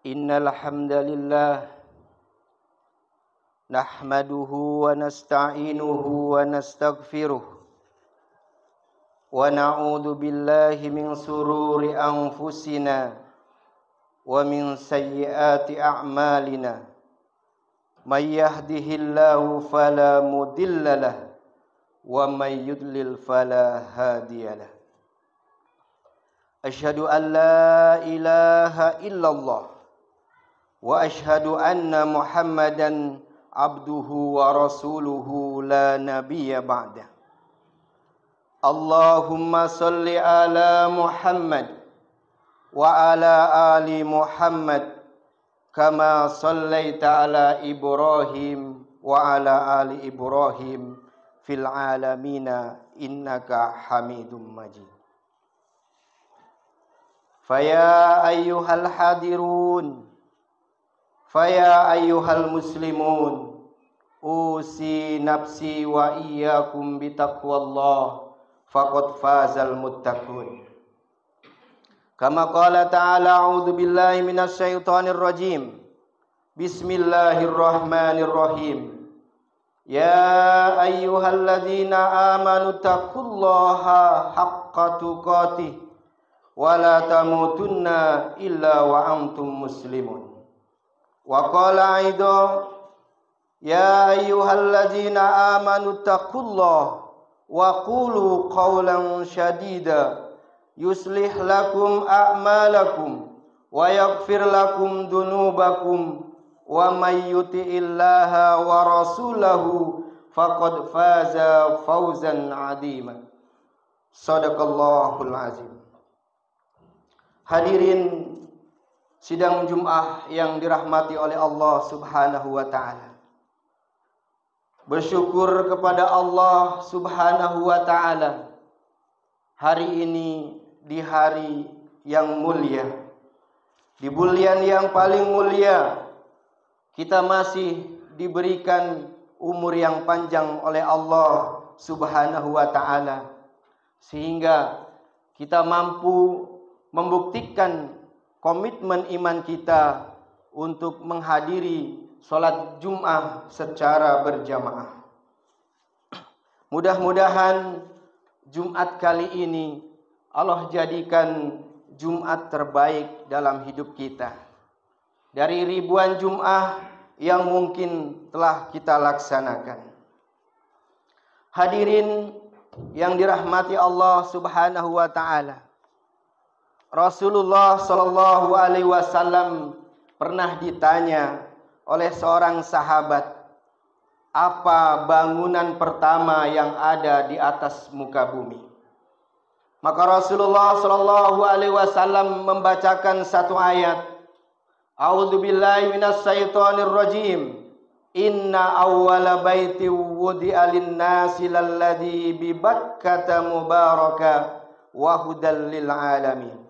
Innal hamdalillah nahmaduhu wa nasta'inuhu wa nastaghfiruh wa na'udzu billahi min sururi anfusina wa min sayyiati a'malina may yahdihillahu fala mudhillalah wa may yudlil fala hadiyalah. Asyhadu an la ilaha illallah wa asyhadu anna Muhammadan abduhu wa rasuluhu la nabiyya ba'da. Allahumma salli ala Muhammad wa ala ali Muhammad kama sallaita ala Ibrahim wa ala ali Ibrahim fil alamina innaka Hamidum Majid. Faya ayyuhal hadirun, faya ayyuhal muslimun, usi nafsi wa iyyakum bitaqwallah faqad fazal muttaqun. Kama qala ta'ala a'udzu billahi minasy syaithanir rajim. Bismillahirrahmanirrahim. Ya ayyuhalladzina amanu taqullaha haqqa tuqatih wa la tamutunna illa wa antum muslimun. Wa qala aidan ya ayyuhalladzina amanu taqullaha wa qulu qawlan shadida yuslih lakum a'malakum wa yaghfir lakum dunubakum wa may yuti'illaha wa rasulahu faqad faza fawzan 'azima. Shadaqallahul azim. Hadirin sidang Jum'ah yang dirahmati oleh Allah Subhanahu wa ta'ala. Bersyukur kepada Allah Subhanahu wa ta'ala. Hari ini di hari yang mulia, di bulan yang paling mulia, kita masih diberikan umur yang panjang oleh Allah Subhanahu wa ta'ala, sehingga kita mampu membuktikan komitmen iman kita untuk menghadiri sholat Jum'ah secara berjamaah. Mudah-mudahan Jumat kali ini Allah jadikan Jumat terbaik dalam hidup kita. Dari ribuan Jum'ah yang mungkin telah kita laksanakan. Hadirin yang dirahmati Allah Subhanahu wa ta'ala. Rasulullah sallallahu alaihi wasallam pernah ditanya oleh seorang sahabat, apa bangunan pertama yang ada di atas muka bumi? Maka Rasulullah sallallahu alaihi wasallam membacakan satu ayat, A'udzubillahi minasyaitonir rajim. Inna awwala baiti wudi'a lin-nasi lalladzi bi Bakkata mubaraka wa hudal lil alamin.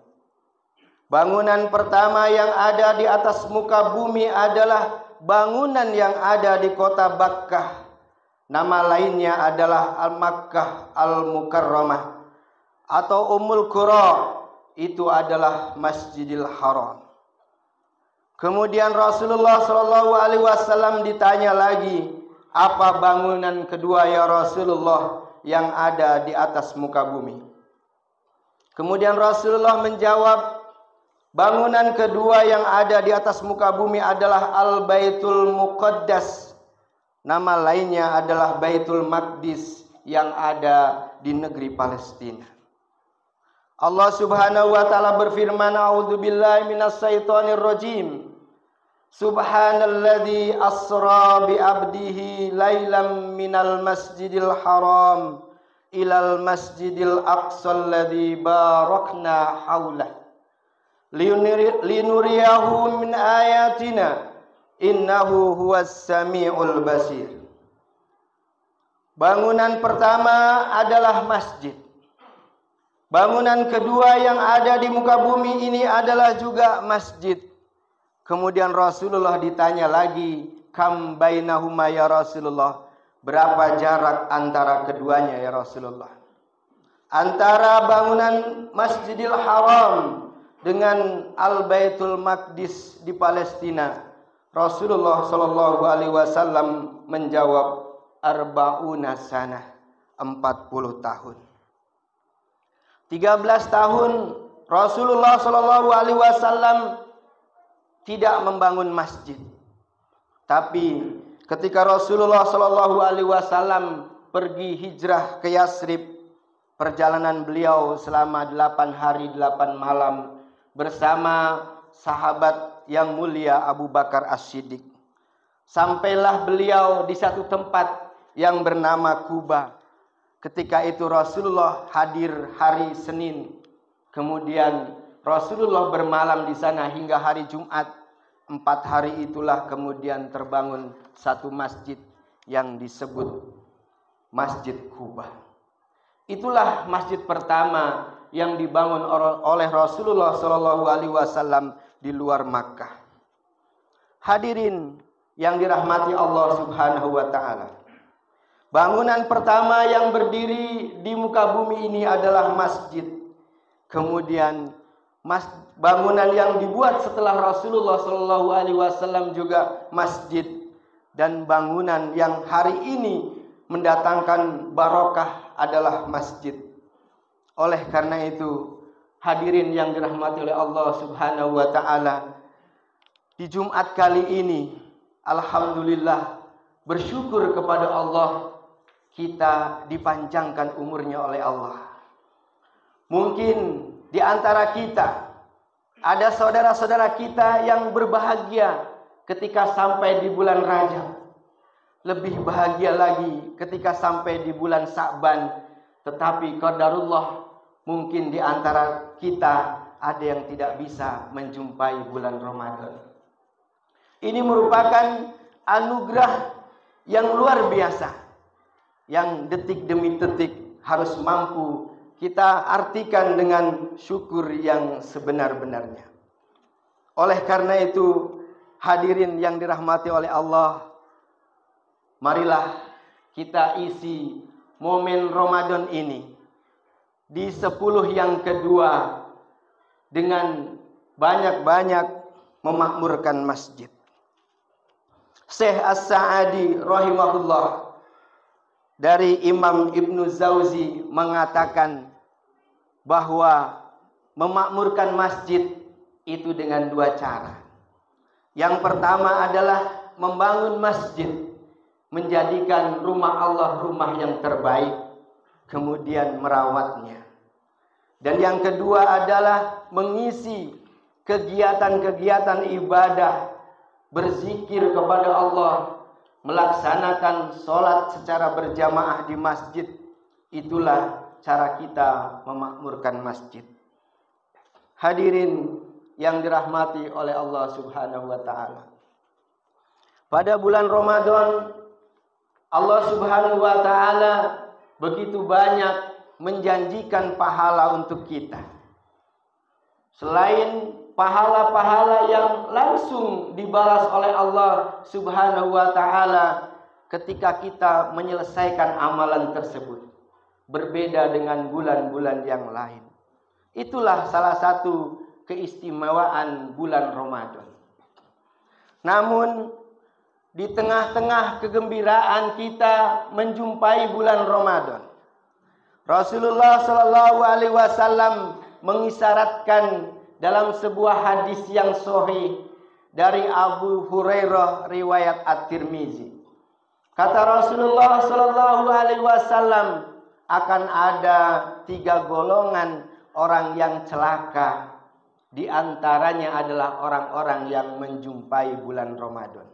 Bangunan pertama yang ada di atas muka bumi adalah bangunan yang ada di kota Bakkah. Nama lainnya adalah Al-Makkah Al-Mukarramah atau Ummul Qura. Itu adalah Masjidil Haram. Kemudian Rasulullah sallallahu alaihi wasallam ditanya lagi, apa bangunan kedua ya Rasulullah yang ada di atas muka bumi? Kemudian Rasulullah menjawab, bangunan kedua yang ada di atas muka bumi adalah Al-Baitul Muqaddas. Nama lainnya adalah Baitul Maqdis yang ada di negeri Palestina. Allah Subhanahu wa ta'ala berfirman, A'udzubillahi minasyaitonir rajim. Subhanalladzi asra bi 'abdihi lailam minal masjidil haram ilal masjidil aqsal ladzi barakna haulah linuriyahu min ayatina innahu huwas samiul basir. Bangunan pertama adalah masjid. Bangunan kedua yang ada di muka bumi ini adalah juga masjid. Kemudian Rasulullah ditanya lagi, kam bainahuma ya Rasulullah? Berapa jarak antara keduanya ya Rasulullah? Antara bangunan Masjidil Haram dengan Al-Baitul Maqdis di Palestina? Rasulullah Shallallahu Alaihi Wasallam menjawab, arba'una sanah, 40 tahun. 13 tahun Rasulullah Shallallahu Alaihi Wasallam tidak membangun masjid. Tapi ketika Rasulullah Shallallahu Alaihi Wasallam pergi hijrah ke Yasrib, perjalanan beliau selama 8 hari 8 malam bersama sahabat yang mulia Abu Bakar As-Siddiq. Sampailah beliau di satu tempat yang bernama Kuba. Ketika itu Rasulullah hadir hari Senin. Kemudian Rasulullah bermalam di sana hingga hari Jumat. 4 hari itulah kemudian terbangun satu masjid yang disebut Masjid Kuba. Itulah masjid pertama yang dibangun oleh Rasulullah Shallallahu Alaihi Wasallam di luar Makkah. Hadirin yang dirahmati Allah Subhanahu wa taala. Bangunan pertama yang berdiri di muka bumi ini adalah masjid. Kemudian bangunan yang dibuat setelah Rasulullah Shallallahu Alaihi Wasallam juga masjid, dan bangunan yang hari ini mendatangkan barokah adalah masjid. Oleh karena itu, hadirin yang dirahmati oleh Allah Subhanahu wa taala, di Jumat kali ini alhamdulillah bersyukur kepada Allah, kita dipanjangkan umurnya oleh Allah. Mungkin di antara kita ada saudara-saudara kita yang berbahagia ketika sampai di bulan Rajab. Lebih bahagia lagi ketika sampai di bulan Sa'ban. Tetapi qadarullah, mungkin di antara kita ada yang tidak bisa menjumpai bulan Ramadan. Ini merupakan anugerah yang luar biasa, yang detik demi detik harus mampu kita artikan dengan syukur yang sebenar-benarnya. Oleh karena itu, hadirin yang dirahmati oleh Allah, marilah kita isi momen Ramadan ini di 10 yang kedua dengan banyak-banyak memakmurkan masjid. Syekh As-Sa'adi rahimahullah dari Imam Ibnu Jauzi mengatakan bahwa memakmurkan masjid itu dengan 2 cara. Yang pertama adalah membangun masjid, menjadikan rumah Allah rumah yang terbaik, kemudian merawatnya. Dan yang kedua adalah mengisi kegiatan-kegiatan ibadah, berzikir kepada Allah, melaksanakan sholat secara berjamaah di masjid. Itulah cara kita memakmurkan masjid. Hadirin yang dirahmati oleh Allah Subhanahu wa taala. Pada bulan Ramadan, Allah Subhanahu wa taala begitu banyak menjanjikan pahala untuk kita. Selain pahala-pahala yang langsung dibalas oleh Allah Subhanahu wa taala ketika kita menyelesaikan amalan tersebut, berbeda dengan bulan-bulan yang lain. Itulah salah satu keistimewaan bulan Ramadan. Namun di tengah-tengah kegembiraan kita menjumpai bulan Ramadan, Rasulullah Shallallahu Alaihi Wasallam mengisyaratkan dalam sebuah hadis yang sahih dari Abu Hurairah riwayat At-Tirmizi. Kata Rasulullah Shallallahu Alaihi Wasallam, akan ada 3 golongan orang yang celaka. Di antaranya adalah orang-orang yang menjumpai bulan Ramadan.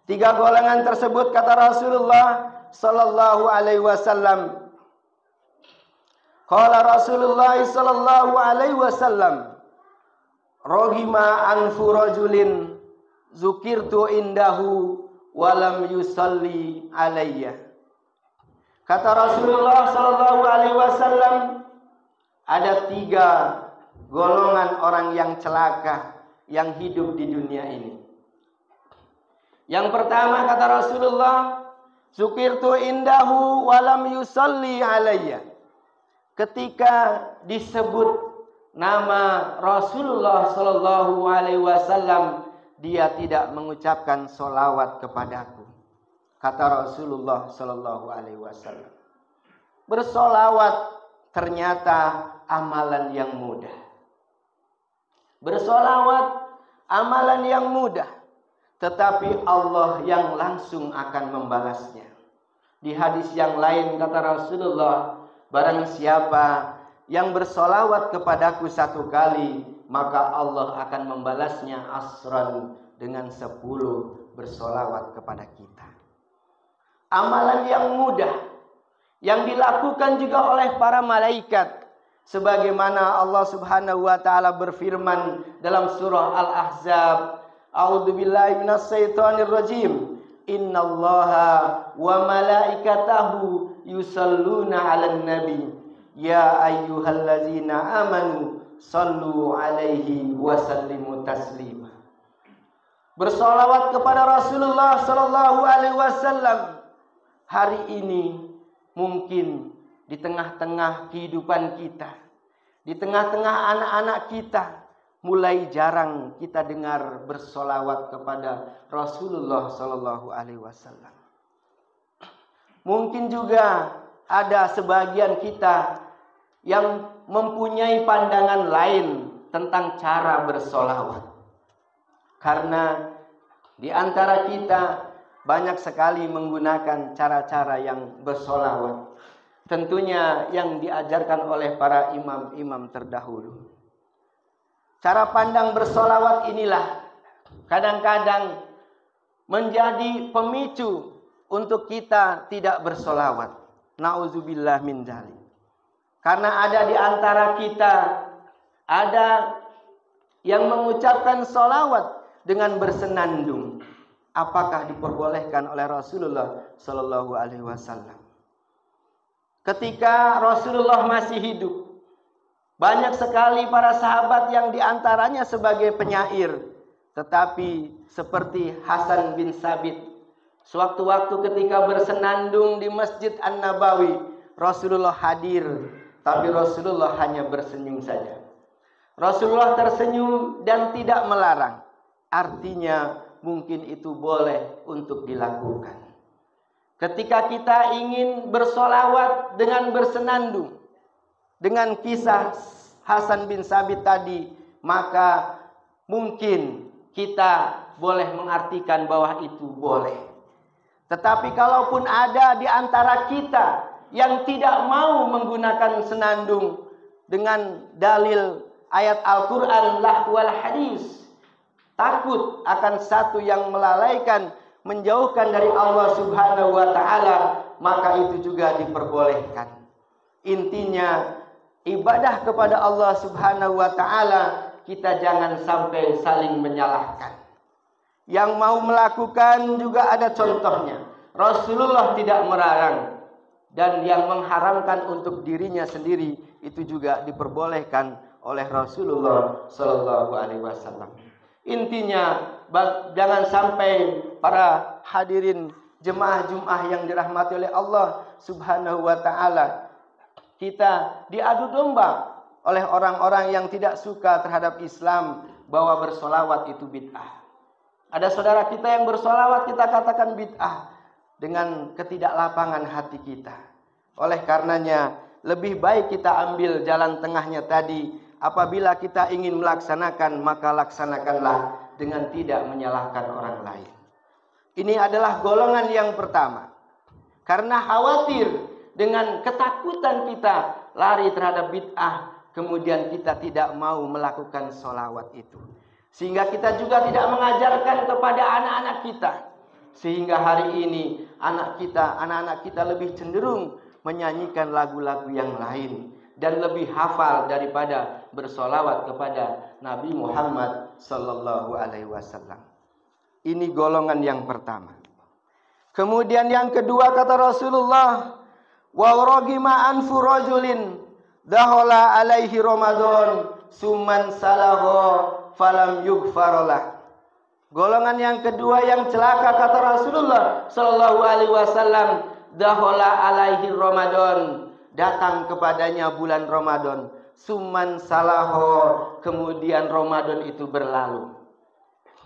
3 golongan tersebut kata Rasulullah Shallallahu Alaihi Wasallam. Qala Rasulullah Shallallahu Alaihi Wasallam, rohima anfu rajulin zukirtu indahu walam yusalli alayya. Kata Rasulullah Shallallahu Alaihi Wasallam, ada 3 golongan orang yang celaka yang hidup di dunia ini. Yang pertama kata Rasulullah, zukirtu indahu walam yusalli alayya. Ketika disebut nama Rasulullah Sallallahu Alaihi Wasallam, dia tidak mengucapkan solawat kepadaku. Kata Rasulullah Sallallahu Alaihi Wasallam, bersolawat ternyata amalan yang mudah. Bersolawat amalan yang mudah, tetapi Allah yang langsung akan membalasnya. Di hadis yang lain kata Rasulullah, barang siapa yang bersolawat kepadaku 1 kali, maka Allah akan membalasnya asran dengan 10 bersolawat kepada kita. Amalan yang mudah, yang dilakukan juga oleh para malaikat, sebagaimana Allah Subhanahu wa taala berfirman dalam surah Al-Ahzab, a'udzubillahi minasyaitonir rajim, innallaha wa malaikatahu yusalluna 'alan nabi ya ayyuhallazina amanu sallu 'alaihi wa sallimu taslima. Bersolawat kepada Rasulullah sallallahu alaihi wasallam. Hari ini mungkin di tengah-tengah kehidupan kita, di tengah-tengah anak-anak kita, mulai jarang kita dengar bersolawat kepada Rasulullah Sallallahu Alaihi Wasallam. Mungkin juga ada sebagian kita yang mempunyai pandangan lain tentang cara bersolawat, karena di antara kita banyak sekali menggunakan cara-cara yang bersolawat, tentunya yang diajarkan oleh para imam-imam terdahulu. Cara pandang bersolawat inilah kadang-kadang menjadi pemicu untuk kita tidak bersolawat. Nauzubillah min dzalik. Karena ada di antara kita, ada yang mengucapkan solawat dengan bersenandung. Apakah diperbolehkan oleh Rasulullah Sallallahu Alaihi Wasallam? Ketika Rasulullah masih hidup, banyak sekali para sahabat yang diantaranya sebagai penyair, tetapi seperti Hasan bin Sabit, sewaktu-waktu ketika bersenandung di Masjid An-Nabawi, Rasulullah hadir, tapi Rasulullah hanya bersenyum saja. Rasulullah tersenyum dan tidak melarang. Artinya mungkin itu boleh untuk dilakukan. Ketika kita ingin bersolawat dengan bersenandung, dengan kisah Hasan bin Sabit tadi, maka mungkin kita boleh mengartikan bahwa itu boleh. Tetapi kalaupun ada di antara kita yang tidak mau menggunakan senandung dengan dalil ayat Al-Quran wal hadis, takut akan satu yang melalaikan, menjauhkan dari Allah Subhanahu wa taala, maka itu juga diperbolehkan. Intinya ibadah kepada Allah Subhanahu wa taala, kita jangan sampai saling menyalahkan. Yang mau melakukan juga ada contohnya. Rasulullah tidak melarang, dan yang mengharamkan untuk dirinya sendiri itu juga diperbolehkan oleh Rasulullah sallallahu alaihi wasallam. Intinya jangan sampai para hadirin jemaah-jemaah yang dirahmati oleh Allah Subhanahu wa taala, kita diadu domba oleh orang-orang yang tidak suka terhadap Islam bahwa bersolawat itu bid'ah. Ada saudara kita yang bersolawat kita katakan bid'ah dengan ketidaklapangan hati kita. Oleh karenanya lebih baik kita ambil jalan tengahnya tadi. Apabila kita ingin melaksanakan, maka laksanakanlah dengan tidak menyalahkan orang lain. Ini adalah golongan yang pertama. Karena khawatir dengan ketakutan kita lari terhadap bid'ah, kemudian kita tidak mau melakukan sholawat itu. Sehingga kita juga tidak mengajarkan kepada anak-anak kita. Sehingga hari ini anak-anak kita lebih cenderung menyanyikan lagu-lagu yang lain dan lebih hafal daripada bersolawat kepada Nabi Muhammad sallallahu alaihi wasallam. Ini golongan yang pertama. Kemudian yang kedua kata Rasulullah, wa ragima anfu rajulin dahola alaihi Ramadan summan salaho falam yughfarlah. Golongan yang kedua yang celaka kata Rasulullah sallallahu alaihi wasallam, dahola alaihi Ramadan, datang kepadanya bulan Ramadan, summan salaho, kemudian Ramadan itu berlalu.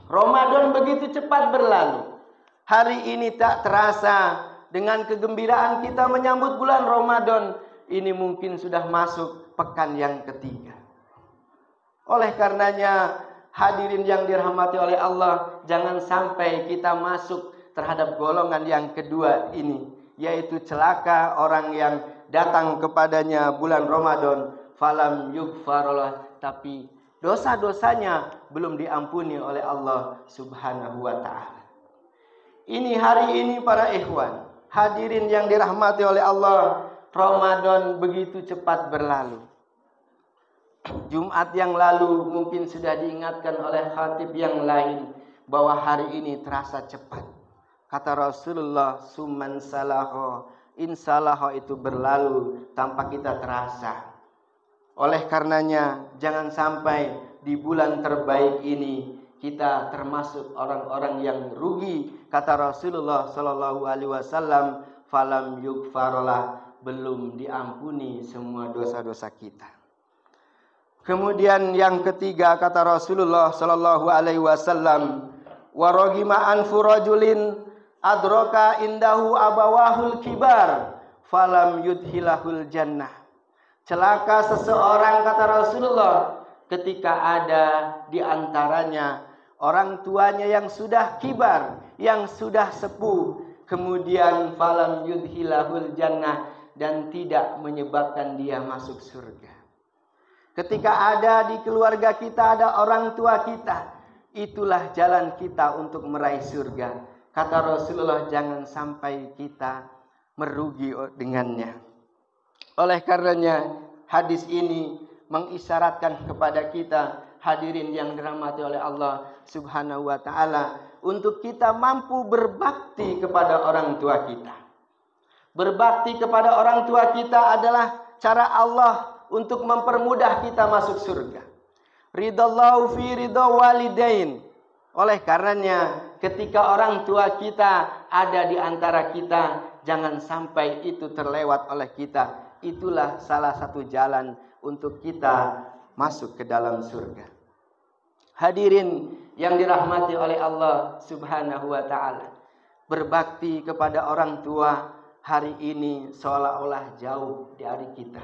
Ramadan begitu cepat berlalu. Hari ini tak terasa, dengan kegembiraan kita menyambut bulan Ramadan, ini mungkin sudah masuk pekan yang ketiga. Oleh karenanya, hadirin yang dirahmati oleh Allah, jangan sampai kita masuk terhadap golongan yang kedua ini, yaitu celaka orang yang datang kepadanya bulan Ramadan, falam yughfarolah, tapi dosa-dosanya belum diampuni oleh Allah Subhanahu wa ta'ala. Ini hari ini para ikhwan, hadirin yang dirahmati oleh Allah, Ramadan begitu cepat berlalu. Jumat yang lalu mungkin sudah diingatkan oleh khatib yang lain bahwa hari ini terasa cepat. Kata Rasulullah, summan salaho, insalaho, itu berlalu tanpa kita terasa. Oleh karenanya, jangan sampai di bulan terbaik ini kita termasuk orang-orang yang rugi. Kata Rasulullah sallallahu alaihi wasallam, falam yughfarolah, belum diampuni semua dosa-dosa kita. Kemudian yang ketiga, kata Rasulullah sallallahu alaihi wasallam, wa ragima anfu rajulin adraka indahu abawahul kibar falam yudhilahul jannah. Celaka seseorang, kata Rasulullah, ketika ada di antaranya orang tuanya yang sudah kibar, yang sudah sepuh, kemudian falam yudhilahul jannah, dan tidak menyebabkan dia masuk surga. Ketika ada di keluarga kita ada orang tua kita, itulah jalan kita untuk meraih surga. Kata Rasulullah, jangan sampai kita merugi dengannya. Oleh karenanya, hadis ini mengisyaratkan kepada kita, hadirin yang dirahmati oleh Allah Subhanahu wa ta'ala, untuk kita mampu berbakti kepada orang tua kita. Berbakti kepada orang tua kita adalah cara Allah untuk mempermudah kita masuk surga. Ridallahu fi ridha walidain. Oleh karenanya, ketika orang tua kita ada di antara kita, jangan sampai itu terlewat oleh kita. Itulah salah satu jalan untuk kita masuk ke dalam surga. Hadirin yang dirahmati oleh Allah Subhanahu wa ta'ala, berbakti kepada orang tua hari ini seolah-olah jauh dari kita.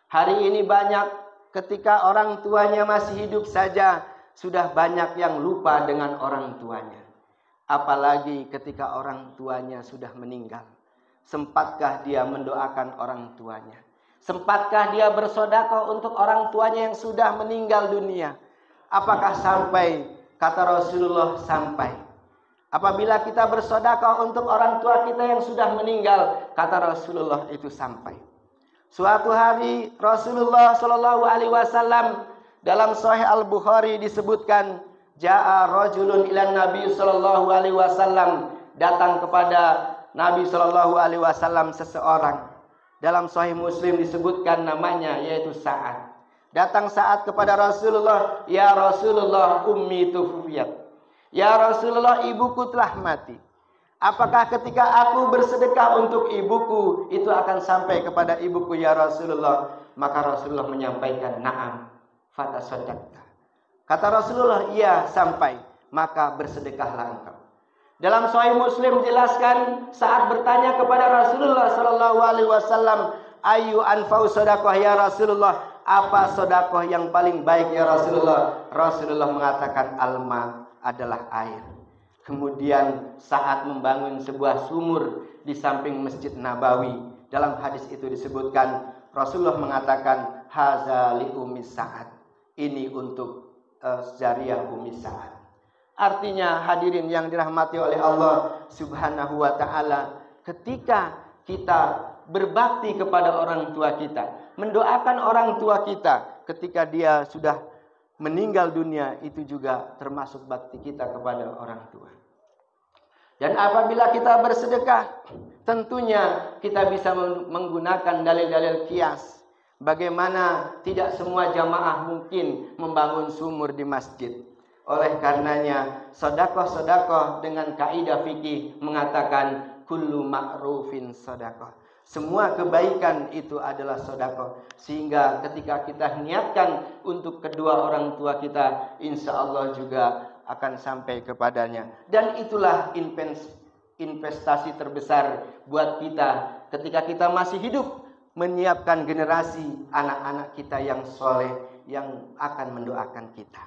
Hari ini banyak ketika orang tuanya masih hidup saja, sudah banyak yang lupa dengan orang tuanya. Apalagi ketika orang tuanya sudah meninggal. Sempatkah dia mendoakan orang tuanya? Sempatkah dia bersedekah untuk orang tuanya yang sudah meninggal dunia? Apakah sampai? Kata Rasulullah, sampai. Apabila kita bersedekah untuk orang tua kita yang sudah meninggal, kata Rasulullah, itu sampai. Suatu hari Rasulullah sallallahu alaihi wasallam dalam Sahih Al-Bukhari disebutkan, jaa rajulun ilan Nabi sallallahu alaihi wasallam, datang kepada Nabi sallallahu alaihi wasallam seseorang. Dalam Sahih Muslim disebutkan namanya, yaitu Sa'ad. Datang Sa'ad kepada Rasulullah, ya Rasulullah, ummi tufiyat. Ya Rasulullah, ibuku telah mati. Apakah ketika aku bersedekah untuk ibuku, itu akan sampai kepada ibuku ya Rasulullah? Maka Rasulullah menyampaikan, na'am, fatasaddaqta. Kata Rasulullah, iya sampai, maka bersedekahlah engkau. Dalam Sahih Muslim jelaskan, saat bertanya kepada Rasulullah sallallahu alaihi wasallam, ayu anfa'u sedekah ya Rasulullah, apa sedekah yang paling baik ya Rasulullah? Rasulullah mengatakan, alma, adalah air. Kemudian saat membangun sebuah sumur di samping Masjid Nabawi, dalam hadis itu disebutkan, Rasulullah mengatakan, haza li ummi Sa'ad, ini untuk jariyah ummi Sa'ad. Artinya, hadirin yang dirahmati oleh Allah Subhanahu wa ta'ala, ketika kita berbakti kepada orang tua kita, mendoakan orang tua kita ketika dia sudah meninggal dunia, itu juga termasuk bakti kita kepada orang tua. Dan apabila kita bersedekah, tentunya kita bisa menggunakan dalil-dalil kias. Bagaimana tidak semua jamaah mungkin membangun sumur di masjid. Oleh karenanya, sedekah-sedekah dengan kaidah fikih mengatakan kullu ma'rufin sedekah. Semua kebaikan itu adalah sedekah. Sehingga ketika kita niatkan untuk kedua orang tua kita, insya Allah juga akan sampai kepadanya. Dan itulah investasi terbesar buat kita ketika kita masih hidup, menyiapkan generasi anak-anak kita yang soleh, yang akan mendoakan kita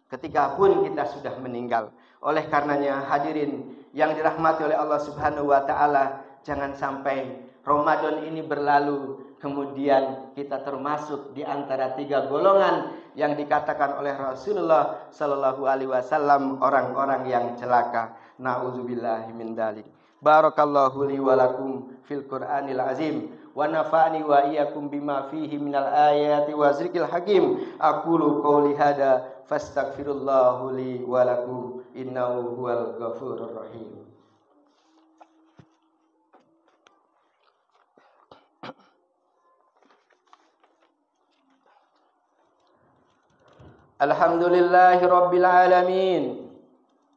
ketika pun kita sudah meninggal. Oleh karenanya hadirin yang dirahmati oleh Allah Subhanahu wa taala, jangan sampai Ramadan ini berlalu kemudian kita termasuk di antara 3 golongan yang dikatakan oleh Rasulullah sallallahu alaihi wasallam orang-orang yang celaka. Nauzubillahi min dzalik. Barakallahu li wa lakum fil Qur'anil azim wa nafa'ani wa iyyakum bima fihi minal ayati wa zikril hakim. Aqulu qouli hada fastaghfirullahu li wa lakum innahu huwal ghafurur rahim. Alhamdulillahi rabbil alamin.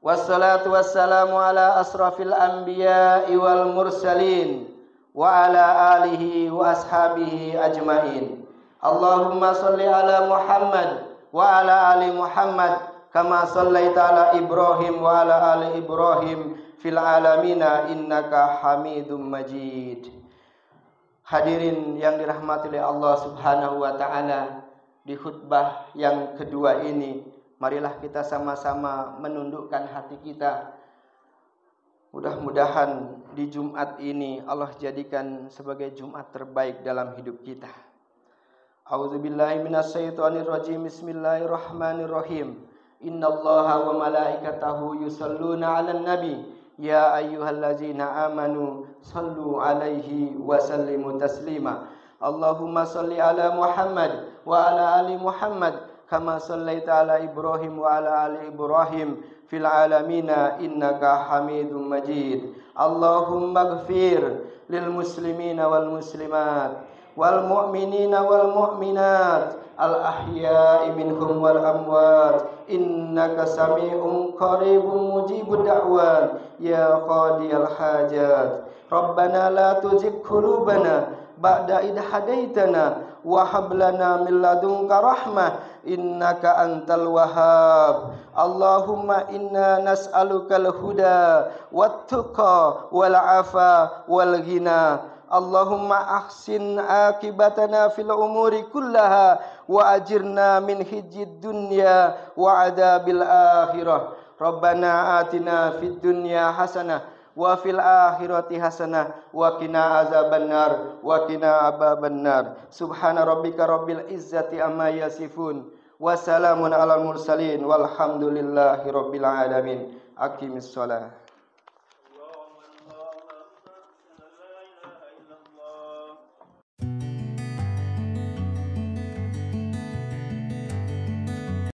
Wassalatu wassalamu ala asrafil anbiya'i wal mursalin wa ala alihi wa ashabihi ajmain. Allahumma salli ala Muhammad wa ala ali Muhammad kama sallaita ala Ibrahim wa ala ali Ibrahim fil alamina innaka Hamidum Majid. Hadirin yang dirahmati oleh Allah Subhanahu wa taala, di khutbah yang kedua ini, marilah kita sama-sama menundukkan hati kita. Mudah-mudahan di Jumat ini Allah jadikan sebagai Jumat terbaik dalam hidup kita. A'udzubillahi minasyaitonirrajim. Bismillahirrahmanirrahim. Innallaha wa malaikatahu yusholluna 'alan nabi. Ya ayyuhallazina amanu shallu 'alaihi wa sallimu taslima. Allahumma salli ala Muhammad wa ala ali Muhammad kama sallaita ala Ibrahim wa ala ali Ibrahim fil alamina innaka Hamidum Majid. Allahumma ighfir lil muslimina wal muslimat wal mu'minina wal mu'minat al ahya'i minhum wal amwat innaka sami'un qaribun mujibud da'wat ya qadiyal hajat. Rabbana la tuzigh qulubana ba'da idh hadaitana wa hab lana min ladunka rahmah innaka antal wahhab. Allahumma inna nas'alukal huda wat tuqa wal afa wal ghina. Allahumma ahsin akibatana fil umuri kullaha wa ajirna min khizyid dunya wa adabil akhirah. Rabbana atina fid dunya hasanah wa fil akhirati hasanah wa qina azabannar wa qina adzabannar. Subhana rabbika rabbil izzati amma yasifun wa salamun alal mursalin walhamdulillahi rabbil alamin. Aqimis shalah.